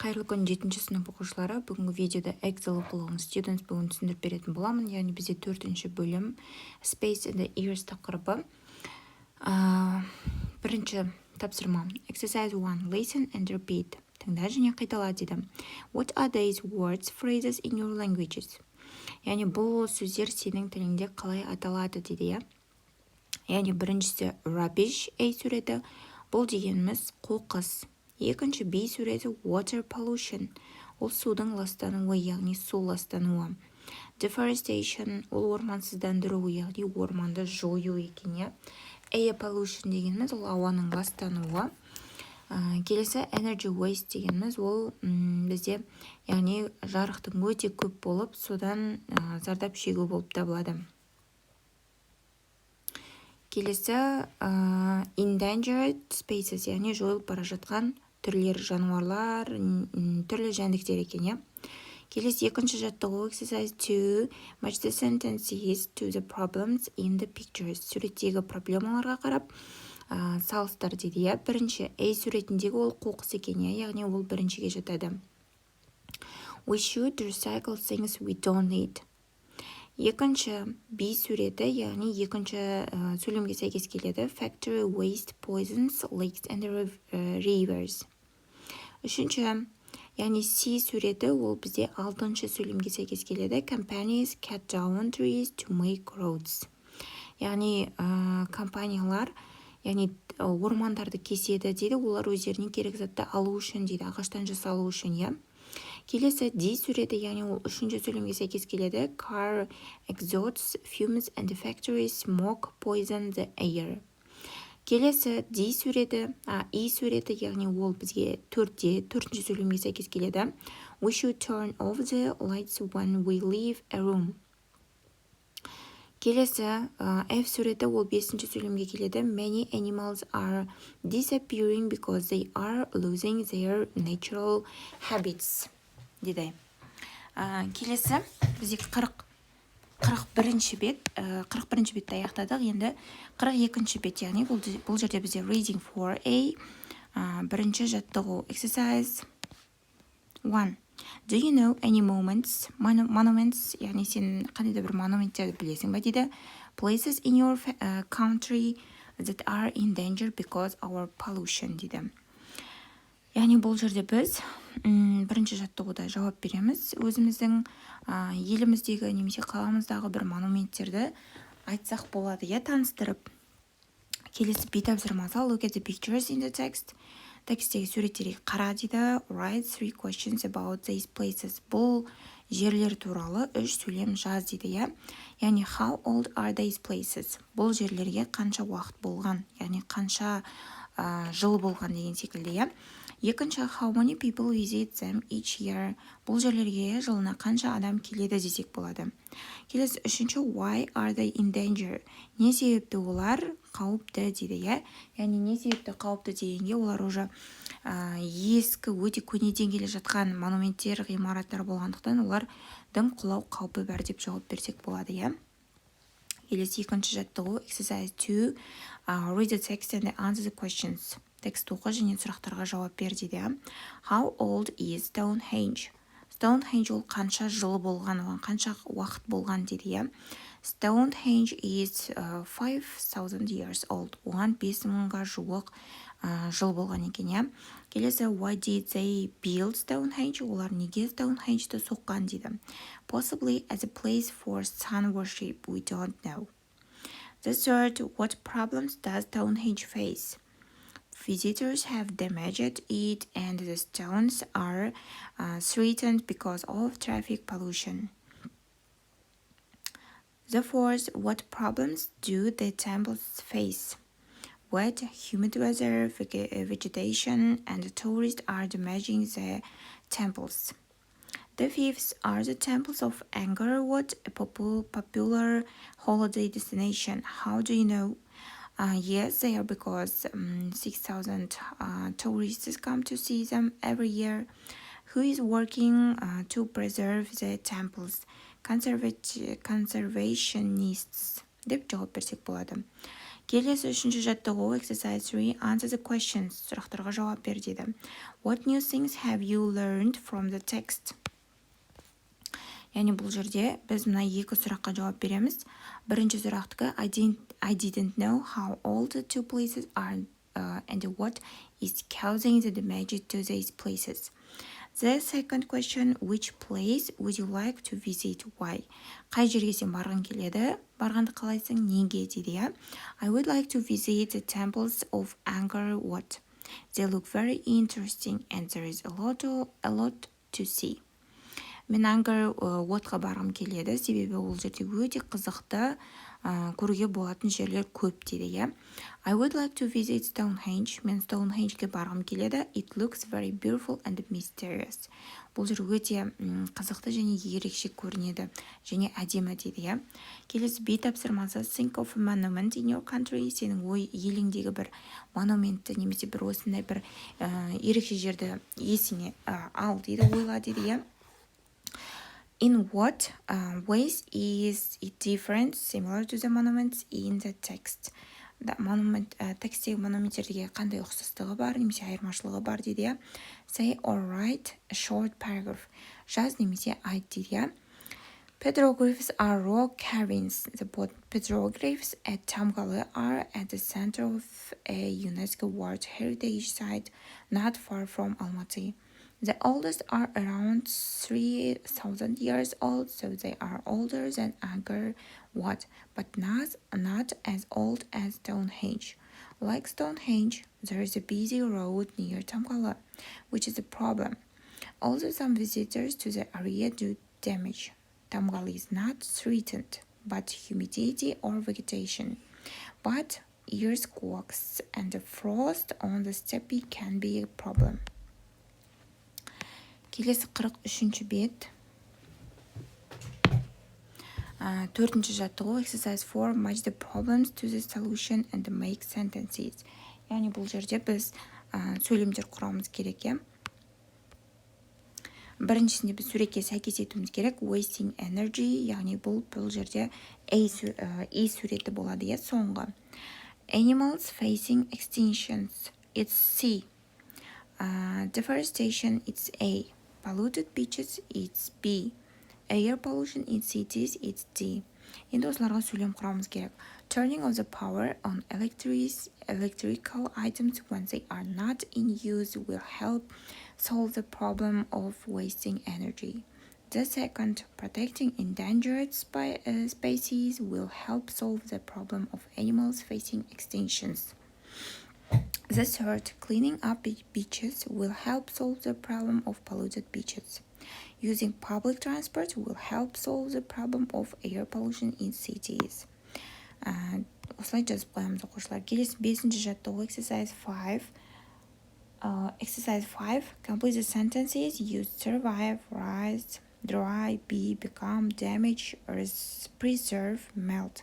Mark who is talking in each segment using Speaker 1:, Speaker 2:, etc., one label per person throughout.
Speaker 1: Қайырлы күн 7-ші сынып оқушылары. Бүгінгі видеода Эксель оқулығының Students бүгін түсіндіріп беретін боламын. Яғни бізде 4-ші бөлім Space in the Ears тақырыбы. Бірінші тапсырма. Exercise 1. Listen and repeat. Тыңда және қайтала дейді. What are these words, phrases in your languages? Яғни бұл сөздер сенің тіліңде қалай аталады дейді, я? Яғни біріншісі rubbish, A суреті. Бұл дегеніміз қоқыс. Екінші B суреті water pollution. Ол судың ластануы, яғни су ластануы. Deforestation, ол ормансыздандыру, яғни орманды жою екен, я? Air pollution дегеніміз ол ауаның ластануы. Келесі energy waste дегеніміз ол бізде, яғни жарықтың өте көп болып, содан зардап шегу болып табылады. Келесі endangered species, яғни жойылып бара жатқан түрлер, жануарлар, түрлі жәндіктер екен, я? Келесі екінші жаттығу exercise 2. Match the sentences to the problems in the pictures. Суреттегі проблемаларға қарап салыстыр дейді, я? Бірінші A суретіндегі ол қоқыс екен, я? Яғни ол біріншіге жатады. We should recycle things we don't need. Екінші B суреті, яғни екінші сөйлемге сәйкес келеді. Factory waste poisons lakes and rivers. Үшінші, яғни C суреті, ол бізде алтыншы сөйлемге сәйкес келеді. Companies cut down trees to make roads. Яғни компаниялар, яғни ормандарды кеседі дейді, олар өздеріне керек затты алу үшін дейді, ағаштан жасалу үшін, я? Келесі D суреті, яғни ол үшінші сөйлемге сәйкес келеді. Car exhausts fumes and the factory smoke poison the air. Келесі D суреті, E суреті, яғни ол бізге төртінші сөйлемге сәйкес келеді. We should turn off the lights when we leave a room. Келесі F суреті, ол бесінші сөйлемге келеді. Many animals are disappearing because they are losing their natural habits. Деді. Келесі бізде 41-ші бет, 41-ші бетті аяқтадық. Енді 42-ші бет, яғни бұл жерде бізде reading for A. Бірінші жаттығу exercise 1. Do you know any monuments, яғни сен қандай да бір монументтерді білесің бе дейді. Places in your country that are in danger because our pollution дейді. Яғни бұл жерде біз бірінші жаттығуда жауап береміз. Өзіміздің еліміздегі немесе қаламыздағы бір монументтерді айтсақ болады, я, таныстырып. Келесі B тапсырмасы. Look at the pictures in the text. Текстегі суреттерге қара дейді. Write 3 questions about these places. Бұл жерлер туралы 3 сөйлем жаз дейді, я? Яғни how old are these places? Бұл жерлерге қанша уақыт болған, яғни қанша жыл болған деген секілді, я? Екінші, how many people visit them each year? Бұл жерлерге жылына қанша адам келеді десек болады. Келесі үшінші, why are they in danger? Не себепті олар қауіпті дейді, я? Яғни не себепті қауіпті дегенге олар уже ескі, өте көнеден келе жатқан монументтер, ғимараттар болғандықтан олардың құлау қаупі бар деп жауап берсек болады, я? Келесі екінші жаттығу exercise 2. Read the text and answer the questions. Текст оқы және сұрақтарға жауап бер дейді. How old is Stonehenge? Stonehenge ол қанша жыл болған, оған қанша уақыт болған дейді, я? Stonehenge is 5,000 years old. Оған 5,000-ға жуық жыл болған екен, я? Келесі, why did they build Stonehenge? Олар неге Stonehenge-ті соққан дейді. Possibly as a place for sun worship, we don't know. The third, what problems does Stonehenge face? Visitors have damaged it and the stones are threatened because of traffic pollution. The fourth, what problems do the temples face? Wet, humid weather, vegetation, and tourists are damaging the temples. The fifth, are the temples of Angkor a popular holiday destination? How do you know? Yes, they are because 6,000 tourists come to see them every year. Who is working to preserve the temples? Conservationists деп жауап берсек болады. Келесі үшінші жаттығу exercise 3 answer the questions. Сұрақтарға жауап бер дейді. What new things have you learned from the text? Яғни бұл жерде біз мына екі сұраққа жауап береміз. Бірінші сұрақтікі I didn't know how old the two places are and what is causing the damage to these places. The second question, which place would you like to visit? Why? Қай жерге сен барғың келеді? Барғанды қалайсың? Неге дейді, иә? I would like to visit the temples of Angkor Wat. They look very interesting and there is a lot to see. Мен Angkor Watқа барғым келеді, себебі ол жерде өте қызықты көруге болатын жерлер көп дейді, иә. I would like to visit Stonehenge. Мен Stonehenge-ге барғым келеді. It looks very beautiful and mysterious. Бұл жер өте қызықты және ерекше көрінеді және әдемі дейді, иә. Келесі B тапсырмасы think of a monument in your country. Сенің еліңдегі бір монументті немесе бір осындай бір ерекше жерді есіңе ал дейді, ойла дейді, иә. In what ways is it different, similar to the monuments in the text? Текстегі монументтерге қандай ұқсастығы бар, немесе айырмашылығы бар дейді, иә. Say or write a short paragraph. Жаз немесе айт дейді, иә. Petroglyphs are rock carvings. The petroglyphs at Tamgala are at the center of a UNESCO World Heritage Site not far from Almaty. The oldest are around 3,000 years old, so they are older than Angkor Wat, but not as old as Stonehenge. Like Stonehenge, there is a busy road near Tamgala, which is a problem. Also, some visitors to the area do damage. Tamgala is not threatened, but humidity or vegetation. But earthquakes and the frost on the steppe can be a problem. Келесі 43-ші бет. Төртінші жаттығу exercise 4 match the problems to the solution and make sentences. Яғни бұл жерде біз сөйлемдер құрамыз керек, иә. Біріншісінде біз суретке сәйкес етуіміз керек. Wasting energy, яғни бұл жерде E суреті болады, иә, соңғы. Animals facing extinctions, it's C. Deforestation, it's A. Polluted beaches, it's B. Air pollution in cities, it's D. Енді осыларға сөйлем құрамыз керек. Turning off the power on electrical items when they are not in use will help solve the problem of wasting energy. The second, protecting endangered species will help solve the problem of animals facing extinctions. The third, cleaning up beaches will help solve the problem of polluted beaches. Using public transport will help solve the problem of air pollution in cities. Осылай жазып қоямыз, оқушылар. Келесі 5-ші жаттығу exercise 5. Exercise 5. Complete the sentences. Use survive, rise, dry, be, become, damage, preserve, melt.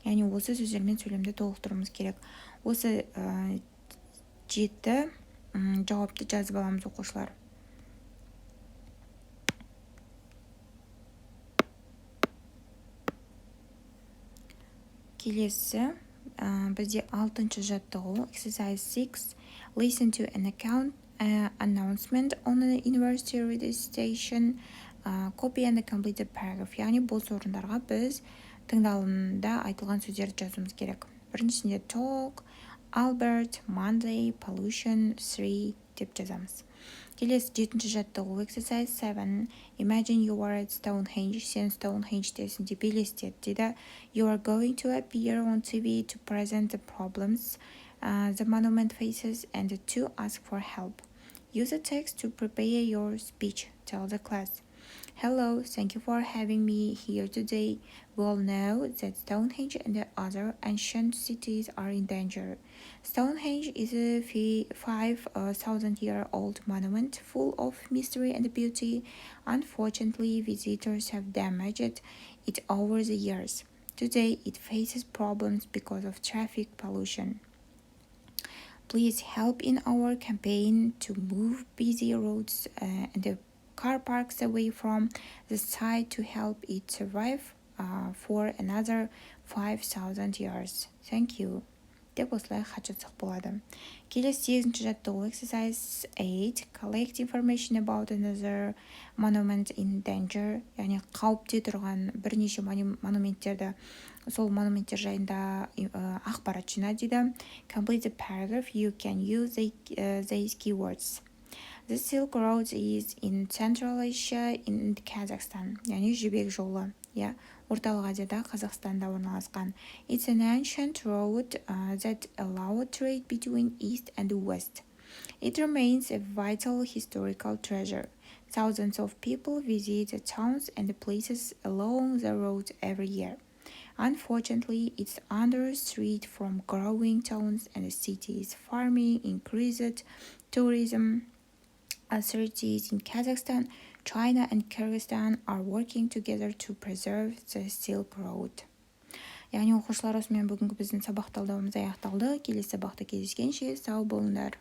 Speaker 1: Яғни осы сөздермен сөйлемді толықтыруымыз керек. Осы 7 жауапты жазып аламыз, оқушылар. Келесі бізде 6-ші жаттығу exercise 6. Listen to an announcement on the university radio station. Copy and complete the paragraph. Яғни бос орындарға біз тыңдалымда айтылған сөздерді жазуымыз керек. Біріншісінде talk, Albert, Monday, pollution, 3 деп жазамыз. Келесі 7-ші жаттығу exercise 7. Imagine you are at Stonehenge. Сен Stonehenge-тесің деп елестет дейді. You are going to appear on TV to present the problems the monument faces and to ask for help. Use the text to prepare your speech. Tell the class. Hello, thank you for having me here today. We all know that Stonehenge and the other ancient cities are in danger. Stonehenge is a 5,000-year-old monument full of mystery and beauty. Unfortunately, visitors have damaged it over the years. Today, it faces problems because of traffic pollution. Please help in our campaign to move busy roads and the car parks away from the site to help it survive for another 5,000 years. Thank you. деп осылай хат жазсақ болады. Келесі 8-ші жаттығу exercise 8 collect information about another monument in danger, яғни қауіпте тұрған бірнеше монументтерді, сол монументтер жайында ақпарат жина дейді. Complete the paragraph. You can use these keywords. The Silk Road is in Central Asia in Kazakhstan. Яғни жібек жолы, орталық Азияда, Қазақстанда орналасқан. It's an ancient road that allowed trade between East and West. It remains a vital historical treasure. Thousands of people visit the towns and places along the road every year. Unfortunately, it's under threat from growing towns and cities. Farming, increased tourism. Authorities in Kazakhstan, China, and Kyrgyzstan are working together to preserve the Silk Road. Яғни оқушылар, осымен бүгінгі біздің сабақ талдауымыз аяқталды. Келесі сабақта кездескенше сау болыңдар.